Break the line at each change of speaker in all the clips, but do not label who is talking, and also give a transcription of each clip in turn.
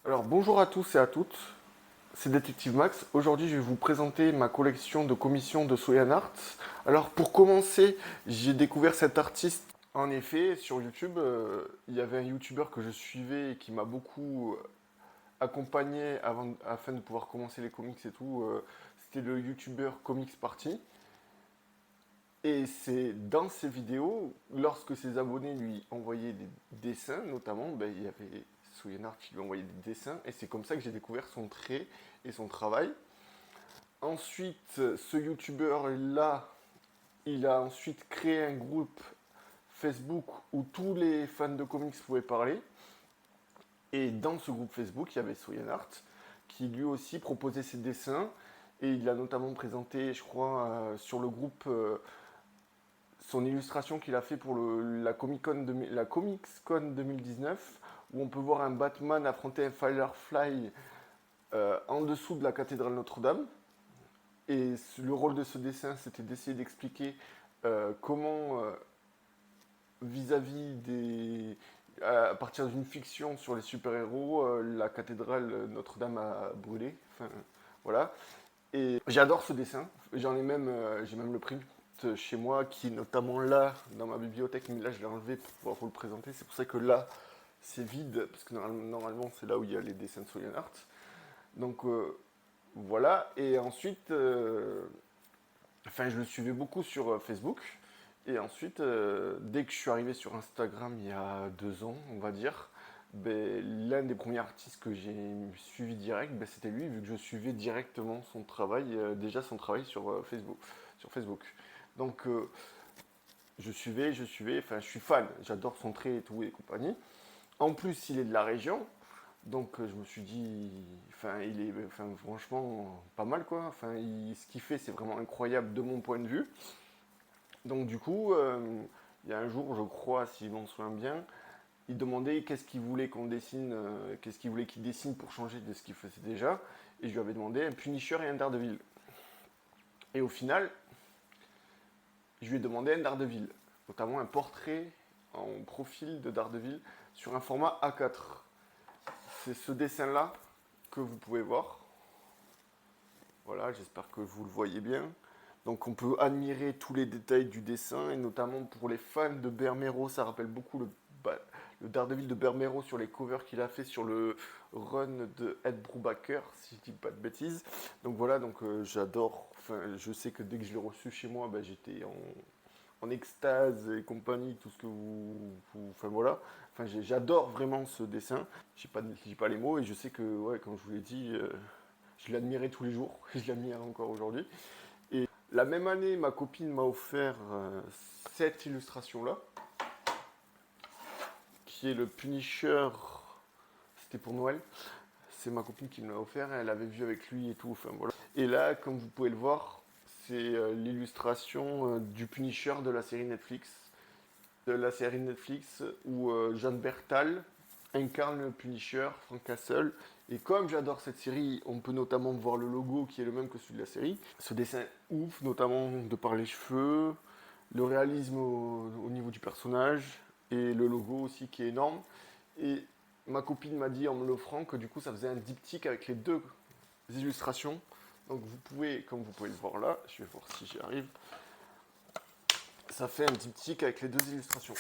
Alors bonjour à tous et à toutes, c'est Détective Max. Aujourd'hui je vais vous présenter ma collection de commissions de Soyan Art. Alors pour commencer, j'ai découvert cet artiste. En effet, sur YouTube, il y avait un YouTuber que je suivais et qui m'a beaucoup accompagné afin de pouvoir commencer les comics et tout. C'était le YouTuber Comics Party. Et c'est dans ces vidéos, lorsque ses abonnés lui envoyaient des dessins, notamment, ben, il y avait Soyenart qui lui envoyait des dessins, et c'est comme ça que j'ai découvert son trait et son travail. Ensuite, ce youtubeur-là, il a ensuite créé un groupe Facebook où tous les fans de comics pouvaient parler. Et dans ce groupe Facebook, il y avait Soyenart qui lui aussi proposait ses dessins. Et il a notamment présenté, je crois, sur le groupe son illustration qu'il a fait pour la Comics Con 2019, où on peut voir un Batman affronter un Firefly en dessous de la cathédrale Notre-Dame. Et le rôle de ce dessin, c'était d'essayer d'expliquer comment, vis-à-vis des. À partir d'une fiction sur les super-héros, la cathédrale Notre-Dame a brûlé. Enfin, voilà. Et j'adore ce dessin. J'ai même le print chez moi qui est notamment là dans ma bibliothèque, mais là je l'ai enlevé pour pouvoir vous le présenter. C'est pour ça que là c'est vide, parce que normalement c'est là où il y a les dessins de Solian Art. Donc voilà. Et ensuite, enfin je le suivais beaucoup sur Facebook. Et ensuite, dès que je suis arrivé sur Instagram il y a 2 ans, on va dire, ben, l'un des premiers artistes que j'ai suivi direct, ben, c'était lui, vu que je suivais directement son travail, déjà son travail sur Facebook. Donc, enfin, je suis fan, j'adore son trait et tout et compagnie. En plus, il est de la région, donc je me suis dit, enfin, il est, enfin, franchement, pas mal quoi. Enfin, ce qu'il fait, c'est vraiment incroyable de mon point de vue. Donc du coup, il y a un jour, je crois, si je m'en souviens bien, il demandait qu'est-ce qu'il voulait qu'on dessine, qu'est-ce qu'il voulait qu'il dessine pour changer de ce qu'il faisait déjà. Et je lui avais demandé un Punisher et un Daredevil. Et au final, je lui ai demandé un Daredevil, notamment un portrait en profil de Daredevil sur un format A4. C'est ce dessin-là que vous pouvez voir. Voilà, j'espère que vous le voyez bien. Donc on peut admirer tous les détails du dessin, et notamment pour les fans de Bermero, ça rappelle beaucoup le Daredevil de Bermero sur les covers qu'il a fait sur le run de Ed Brubaker, si je dis pas de bêtises. Donc voilà, donc j'adore, enfin je sais que dès que je l'ai reçu chez moi, bah, j'étais en extase et compagnie, tout ce que enfin voilà. Enfin j'adore vraiment ce dessin, j'ai pas les mots, et je sais que, ouais, comme je vous l'ai dit, je l'admirais tous les jours, je l'admire encore aujourd'hui. Et la même année, ma copine m'a offert cette illustration-là, qui est le Punisher. C'était pour Noël. C'est ma copine qui me l'a offert. Elle avait vu avec lui et tout. Enfin voilà. Et là, comme vous pouvez le voir, c'est l'illustration du Punisher de la série Netflix. Où Jeanne Bertal incarne le Punisher, Frank Castle. Et comme j'adore cette série, on peut notamment voir le logo qui est le même que celui de la série. Ce dessin ouf, notamment de par les cheveux, le réalisme au niveau du personnage et le logo aussi qui est énorme. Et ma copine m'a dit en me l'offrant que du coup ça faisait un diptyque avec les deux illustrations. Donc vous pouvez, comme vous pouvez le voir là, je vais voir si j'y arrive, ça fait un diptyque avec les deux illustrations.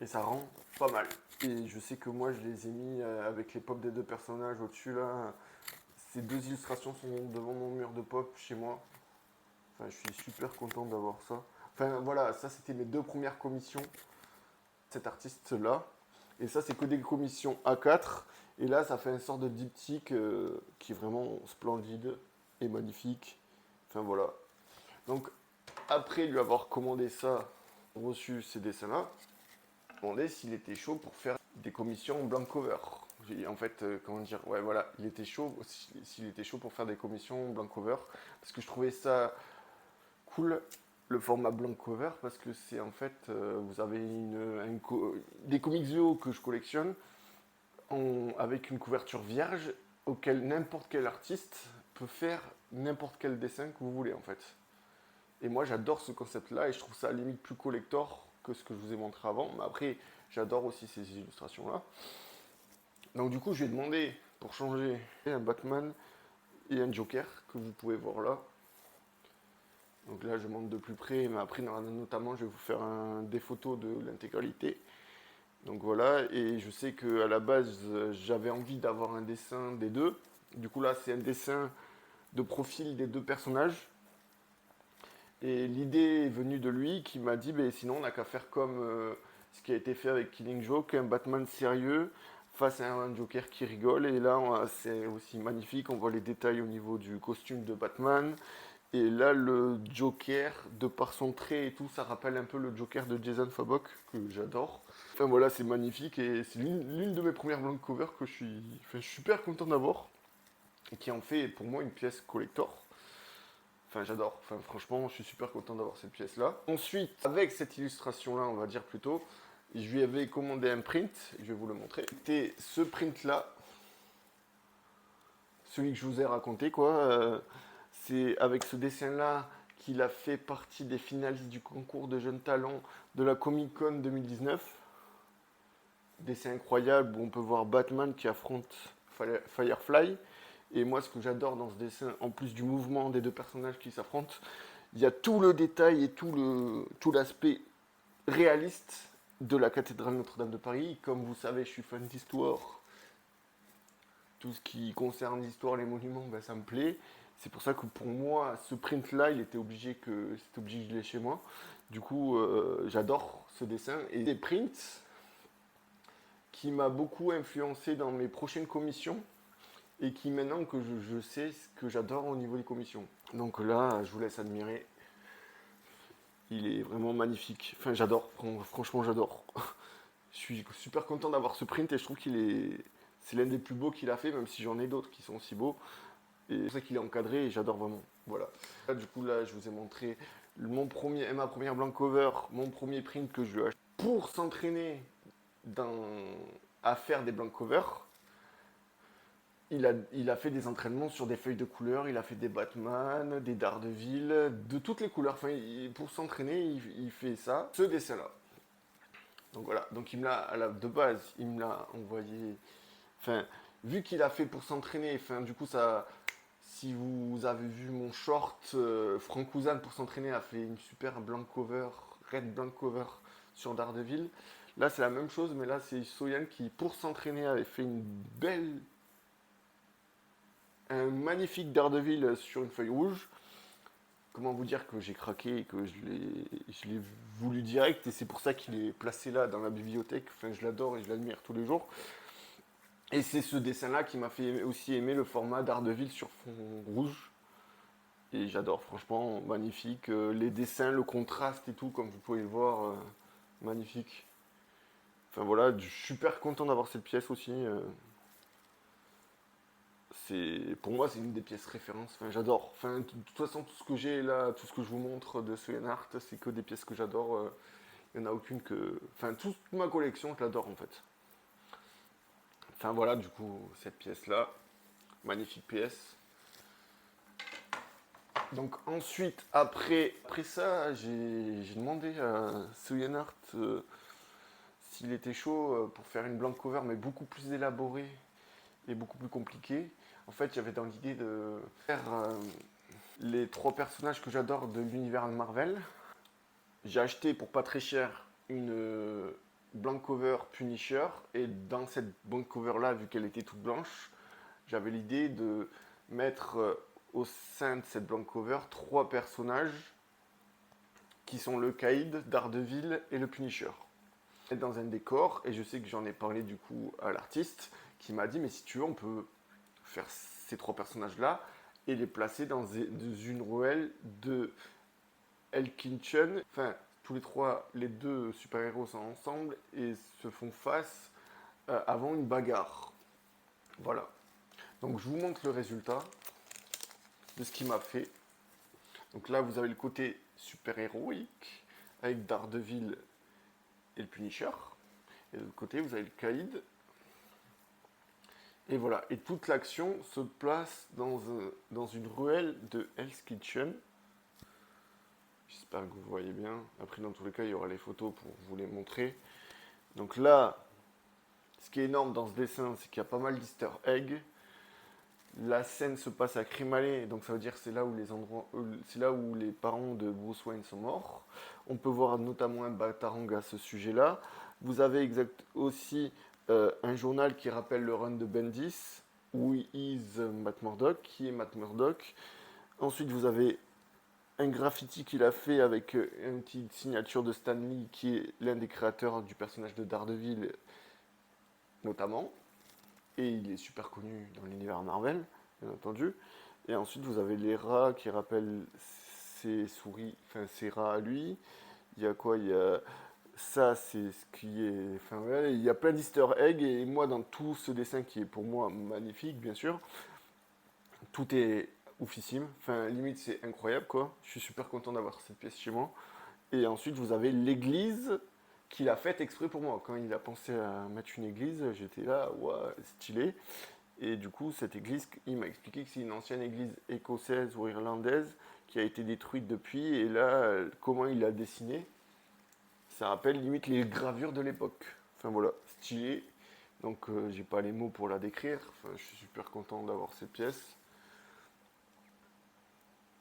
Et ça rend pas mal. Et je sais que moi je les ai mis avec les pop des deux personnages au-dessus là. Ces deux illustrations sont devant mon mur de pop chez moi. Enfin, je suis super content d'avoir ça. Enfin voilà, ça c'était mes deux premières commissions, cet artiste-là. Et ça c'est que des commissions A4. Et là ça fait une sorte de diptyque qui est vraiment splendide et magnifique. Enfin voilà. Donc après lui avoir commandé ça, reçu ces dessins-là, demandé s'il était chaud pour faire des commissions blank cover. En fait, comment dire, ouais, voilà, il était chaud, s'il était chaud pour faire des commissions blank cover, parce que je trouvais ça cool, le format blank cover, parce que c'est en fait, vous avez des comics VO que je collectionne, avec une couverture vierge, auquel n'importe quel artiste peut faire n'importe quel dessin que vous voulez, en fait. Et moi, j'adore ce concept-là, et je trouve ça à la limite plus collector que ce que je vous ai montré avant. Mais après, j'adore aussi ces illustrations-là. Donc du coup, je lui ai demandé pour changer un Batman et un Joker que vous pouvez voir là. Donc là, je montre de plus près, mais après, notamment, je vais vous faire des photos de l'intégralité. Donc voilà, et je sais qu'à la base, j'avais envie d'avoir un dessin des deux. Du coup là, c'est un dessin de profil des deux personnages. Et l'idée est venue de lui qui m'a dit, ben, sinon on n'a qu'à faire comme ce qui a été fait avec Killing Joke, un Batman sérieux face à un Joker qui rigole. Et là, c'est aussi magnifique, on voit les détails au niveau du costume de Batman. Et là, le Joker, de par son trait et tout, ça rappelle un peu le Joker de Jason Fabok, que j'adore. Enfin voilà, c'est magnifique et c'est l'une de mes premières blank covers que je suis super content d'avoir. Et qui en fait pour moi une pièce collector. Enfin, j'adore. Enfin, franchement, je suis super content d'avoir cette pièce-là. Ensuite, avec cette illustration-là, on va dire plutôt, je lui avais commandé un print. Je vais vous le montrer. C'était ce print-là, celui que je vous ai raconté, quoi. C'est avec ce dessin-là qu'il a fait partie des finalistes du concours de jeunes talents de la Comic Con 2019. Dessin incroyable où on peut voir Batman qui affronte Firefly. Et moi, ce que j'adore dans ce dessin, en plus du mouvement des deux personnages qui s'affrontent, il y a tout le détail et tout l'aspect réaliste de la cathédrale Notre-Dame de Paris. Comme vous savez, je suis fan d'histoire. Tout ce qui concerne l'histoire, les monuments, ben, ça me plaît. C'est pour ça que pour moi, ce print-là, c'était obligé que je l'ai chez moi. Du coup, j'adore ce dessin. Et des prints qui m'a beaucoup influencé dans mes prochaines commissions et qui maintenant que je sais ce que j'adore au niveau des commissions. Donc là, je vous laisse admirer. Il est vraiment magnifique. Enfin, j'adore. Franchement, j'adore. Je suis super content d'avoir ce print et je trouve c'est l'un des plus beaux qu'il a fait, même si j'en ai d'autres qui sont aussi beaux. Et c'est pour ça qu'il est encadré et j'adore vraiment. Voilà. Là, du coup, là, je vous ai montré ma première blank cover, mon premier print que je lui ai acheté pour s'entraîner à faire des blank covers. Il a fait des entraînements sur des feuilles de couleurs, il a fait des Batman, des Daredevil, de toutes les couleurs. Enfin, pour s'entraîner, il fait ça, ce dessin-là. Donc voilà, donc de base, il me l'a envoyé. Enfin, vu qu'il a fait pour s'entraîner, enfin, du coup, ça, si vous avez vu mon short, Frank Ouzan pour s'entraîner a fait une super blank cover, red blank cover sur Daredevil. Là, c'est la même chose, mais là, c'est Soyan qui, pour s'entraîner, avait fait un magnifique Daredevil sur une feuille rouge. Comment vous dire que j'ai craqué et que je l'ai voulu direct et c'est pour ça qu'il est placé là dans la bibliothèque. Enfin, je l'adore et je l'admire tous les jours. Et c'est ce dessin-là qui m'a fait aussi aimer le format Daredevil sur fond rouge. Et j'adore, franchement, magnifique. Les dessins, le contraste et tout, comme vous pouvez le voir, magnifique. Enfin voilà, je suis super content d'avoir cette pièce aussi. Pour moi, c'est une des pièces références. Enfin, j'adore. Enfin, de toute façon, tout ce que j'ai là, tout ce que je vous montre de Soyen Art, c'est que des pièces que j'adore. Il n'y en a aucune que. Enfin, toute ma collection, je l'adore en fait. Enfin, voilà, du coup, cette pièce-là, magnifique pièce. Donc, ensuite, après ça, j'ai demandé à Soyen Art s'il était chaud pour faire une blank cover, mais beaucoup plus élaborée et beaucoup plus compliquée. En fait, j'avais dans l'idée de faire les trois personnages que j'adore de l'univers de Marvel. J'ai acheté pour pas très cher une blank cover Punisher et dans cette blank cover là, vu qu'elle était toute blanche, j'avais l'idée de mettre au sein de cette blank cover trois personnages qui sont le Caïd, Daredevil et le Punisher. Dans un décor et je sais que j'en ai parlé du coup à l'artiste qui m'a dit mais si tu veux on peut faire ces trois personnages là et les placer dans une ruelle de Elkinchen. Enfin, tous les trois, les deux super-héros sont ensemble et se font face avant une bagarre. Voilà. Donc je vous montre le résultat de ce qu'il m'a fait. Donc là, vous avez le côté super-héroïque avec Daredevil et le Punisher. Et de l'autre côté, vous avez le Caïd. Et voilà. Et toute l'action se place dans une ruelle de Hell's Kitchen. J'espère que vous voyez bien. Après, dans tous les cas, il y aura les photos pour vous les montrer. Donc là, Ce qui est énorme dans ce dessin, c'est qu'il y a pas mal d'easter eggs. La scène se passe à Crimalé, donc ça veut dire que c'est là où les parents de Bruce Wayne sont morts. On peut voir notamment un Batarang à ce sujet-là. Vous avez aussi un journal qui rappelle le run de Bendis, Who is Matt Murdock, qui est Matt Murdock. Ensuite, vous avez un graffiti qu'il a fait avec une petite signature de Stan Lee, qui est l'un des créateurs du personnage de Daredevil, notamment. Et il est super connu dans l'univers Marvel, bien entendu. Et ensuite, vous avez les rats qui rappellent ses souris, enfin ses rats à lui. Il y a quoi? Il y a ça, c'est ce qui est. Enfin, ouais, il y a plein d'easter eggs. Et moi, dans tout ce dessin qui est pour moi magnifique, bien sûr, tout est oufissime. Enfin, limite, c'est incroyable, quoi. Je suis super content d'avoir cette pièce chez moi. Et ensuite, vous avez l'église qu'il a faite exprès pour moi. Quand il a pensé à mettre une église, j'étais là, ouais, stylé. Et du coup, cette église, il m'a expliqué que c'est une ancienne église écossaise ou irlandaise qui a été détruite depuis. Et là, comment il l'a dessinée, ça rappelle limite les gravures de l'époque. Enfin voilà, stylé. Donc j'ai pas les mots pour la décrire. Enfin, je suis super content d'avoir cette pièce.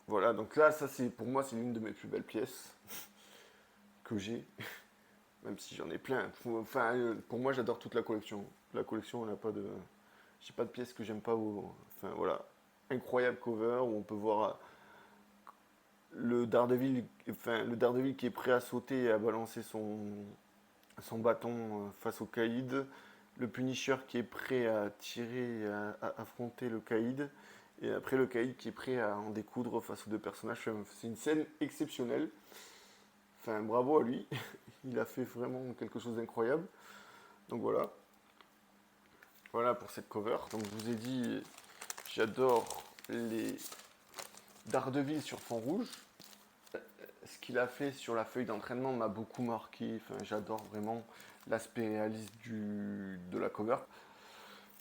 Voilà, donc là, ça c'est pour moi c'est l'une de mes plus belles pièces que j'ai, même si j'en ai plein. Enfin, pour moi, j'adore toute la collection. La collection, on n'a pas de, j'ai pas de pièces que j'aime pas. Enfin voilà, incroyable cover où on peut voir le Daredevil qui est prêt à sauter et à balancer son bâton face au caïd, le Punisher qui est prêt à tirer et à affronter le caïd, et après le caïd qui est prêt à en découdre face aux deux personnages. Enfin, c'est une scène exceptionnelle. Enfin, bravo à lui. Il a fait vraiment quelque chose d'incroyable. Donc voilà. Voilà pour cette cover. Donc je vous ai dit, j'adore les Daredevil sur fond rouge. Ce qu'il a fait sur la feuille d'entraînement m'a beaucoup marqué. Enfin, j'adore vraiment l'aspect réaliste de la cover.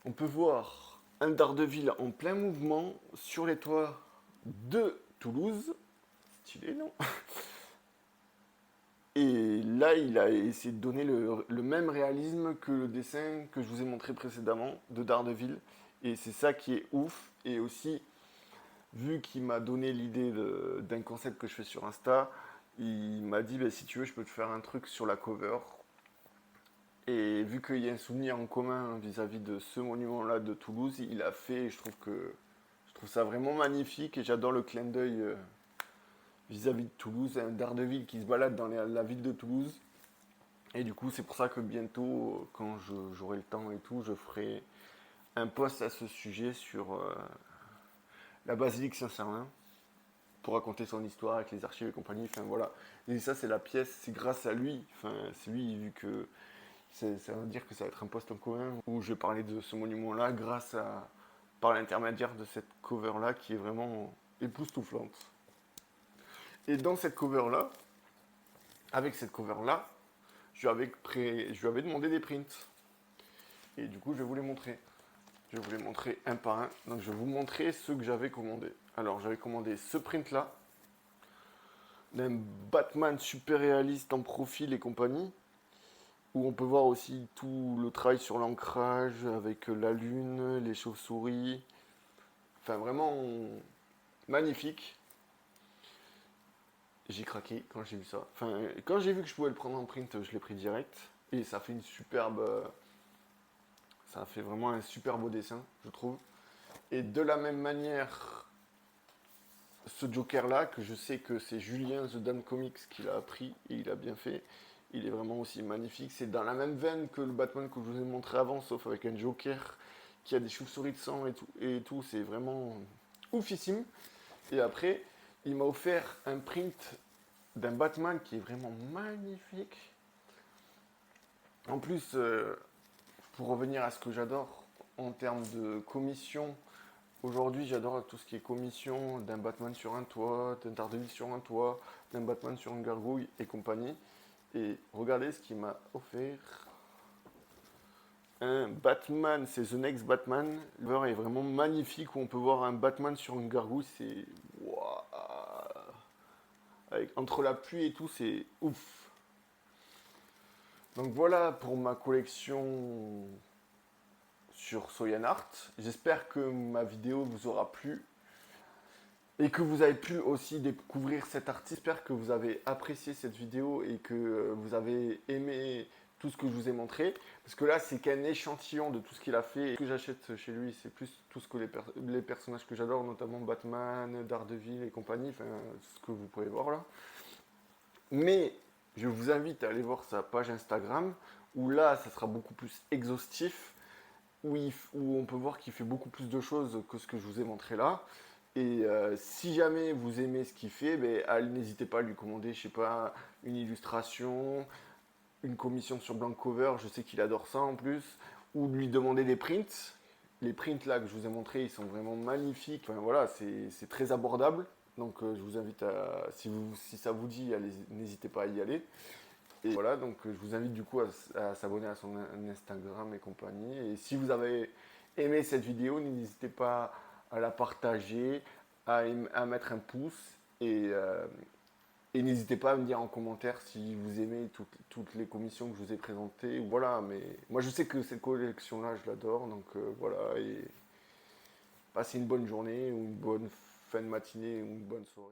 On peut voir un Daredevil en plein mouvement sur les toits de Toulouse. Stylé, non? Et là, il a essayé de donner le même réalisme que le dessin que je vous ai montré précédemment de Daredevil. Et c'est ça qui est ouf. Et aussi, vu qu'il m'a donné l'idée d'un concept que je fais sur Insta, il m'a dit, bah, si tu veux, je peux te faire un truc sur la cover. Et vu qu'il y a un souvenir en commun vis-à-vis de ce monument-là de Toulouse, il a fait, et je trouve ça vraiment magnifique et j'adore le clin d'œil vis-à-vis de Toulouse, un Daredevil qui se balade dans la ville de Toulouse. Et du coup, c'est pour ça que bientôt, quand j'aurai le temps et tout, je ferai un post à ce sujet sur la basilique Saint-Sernin pour raconter son histoire avec les archives et compagnie. Enfin voilà. Et ça, c'est la pièce, c'est grâce à lui. Enfin, c'est lui, vu que ça veut dire que ça va être un post en commun où je vais parler de ce monument-là par l'intermédiaire de cette cover-là qui est vraiment époustouflante. Et dans cette cover-là, avec cette cover-là, je lui avais demandé des prints. Et du coup, je vais vous les montrer. Je vais vous les montrer un par un. Donc, je vais vous montrer ceux que j'avais commandés. Alors, j'avais commandé ce print-là, d'un Batman super réaliste en profil et compagnie, où on peut voir aussi tout le travail sur l'ancrage avec la lune, les chauves-souris. Enfin, vraiment magnifique. J'ai craqué quand j'ai vu ça. Enfin, quand j'ai vu que je pouvais le prendre en print, je l'ai pris direct. Et ça fait une superbe. Ça fait vraiment un super beau dessin, je trouve. Et de la même manière, ce Joker-là, que je sais que c'est Julien The Damn Comics qui l'a pris et il a bien fait. Il est vraiment aussi magnifique. C'est dans la même veine que le Batman que je vous ai montré avant, sauf avec un Joker qui a des chauves-souris de sang et tout. C'est vraiment oufissime. Et après, il m'a offert un print d'un Batman qui est vraiment magnifique. En plus, pour revenir à ce que j'adore en termes de commission, aujourd'hui j'adore tout ce qui est commission d'un Batman sur un toit, d'un Daredevil sur un toit, d'un Batman sur une gargouille et compagnie. Et regardez ce qu'il m'a offert. Un Batman, c'est The Next Batman. Le cover est vraiment magnifique où on peut voir un Batman sur une gargouille. C'est. Waouh. Entre la pluie et tout, c'est ouf. Donc voilà pour ma collection sur Soyan Art. J'espère que ma vidéo vous aura plu et que vous avez pu aussi découvrir cet artiste. J'espère que vous avez apprécié cette vidéo et que vous avez aimé tout ce que je vous ai montré. Parce que là, c'est qu'un échantillon de tout ce qu'il a fait. Ce que j'achète chez lui, c'est plus tout ce que les personnages que j'adore, notamment Batman, Daredevil et compagnie, enfin, ce que vous pouvez voir là. Mais je vous invite à aller voir sa page Instagram, où là, ça sera beaucoup plus exhaustif, où on peut voir qu'il fait beaucoup plus de choses que ce que je vous ai montré là. Et si jamais vous aimez ce qu'il fait, ben, n'hésitez pas à lui commander, je sais pas, une illustration, une commission sur blank cover, je sais qu'il adore ça en plus, ou lui demander des prints. Les prints là que je vous ai montrés, ils sont vraiment magnifiques. Enfin voilà, c'est très abordable. Donc je vous invite à, si ça vous dit, n'hésitez pas à y aller. Et voilà, donc je vous invite du coup à s'abonner à son Instagram et compagnie. Et si vous avez aimé cette vidéo, n'hésitez pas à la partager, à mettre un pouce et n'hésitez pas à me dire en commentaire si vous aimez toutes les commissions que je vous ai présentées. Voilà, mais moi je sais que cette collection-là, je l'adore. Donc voilà, et passez une bonne journée ou une bonne fin de matinée ou une bonne soirée.